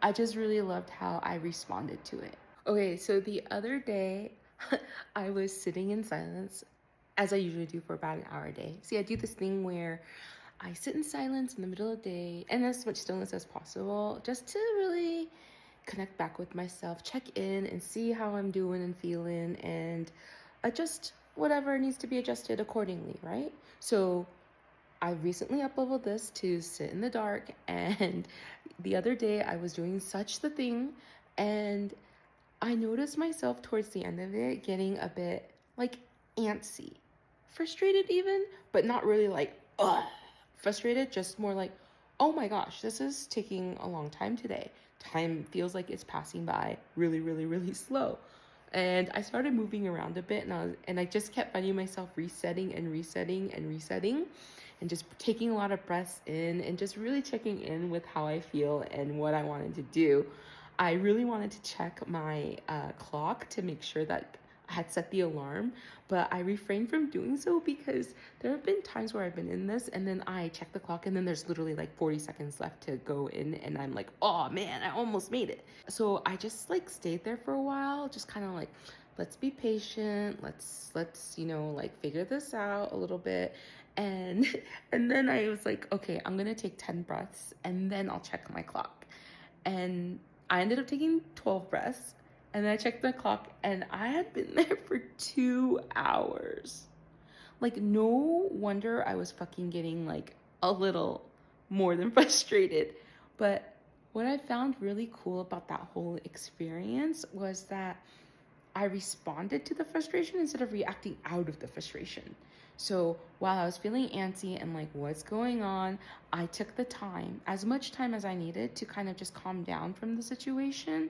I just really loved how I responded to it. Okay, so the other day, I was sitting in silence, as I usually do for about an hour a day. See, I do this thing where I sit in silence in the middle of the day and as much stillness as possible, just to really connect back with myself, check in and see how I'm doing and feeling, and adjust whatever needs to be adjusted accordingly, right? So I recently upleveled this to sit in the dark, and the other day I was doing such the thing, and I noticed myself towards the end of it getting a bit like antsy, frustrated even, but not really like, ugh, frustrated, just more like, oh my gosh, this is taking a long time today. Time feels like it's passing by really, really, really slow. And I started moving around a bit, and I just kept finding myself resetting and resetting and resetting and just taking a lot of breaths in and just really checking in with how I feel and what I wanted to do. I really wanted to check my clock to make sure that I had set the alarm, but I refrained from doing so because there have been times where I've been in this and then I check the clock and then there's literally like 40 seconds left to go in and I'm like, oh man, I almost made it. So I just like stayed there for a while, just kind of like, let's be patient, let's like figure this out a little bit. And and then I was like, okay, I'm gonna take 10 breaths and then I'll check my clock. And I ended up taking 12 breaths, and then I checked the clock and I had been there for 2 hours. Like, no wonder I was fucking getting like a little more than frustrated. But what I found really cool about that whole experience was that I responded to the frustration instead of reacting out of the frustration. So while I was feeling antsy and like, what's going on, I took the time, as much time as I needed, to kind of just calm down from the situation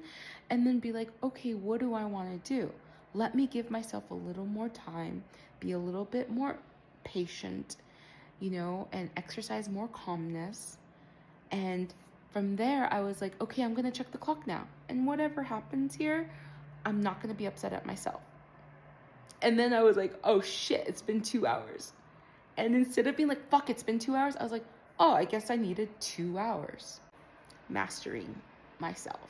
and then be like, okay, what do I want to do? Let me give myself a little more time, be a little bit more patient, and exercise more calmness. And from there, I was like, okay, I'm going to check the clock now. And whatever happens here, I'm not going to be upset at myself. And then I was like, oh shit, it's been 2 hours. And instead of being like, fuck, it's been 2 hours, I was like, oh, I guess I needed 2 hours. Mastering myself.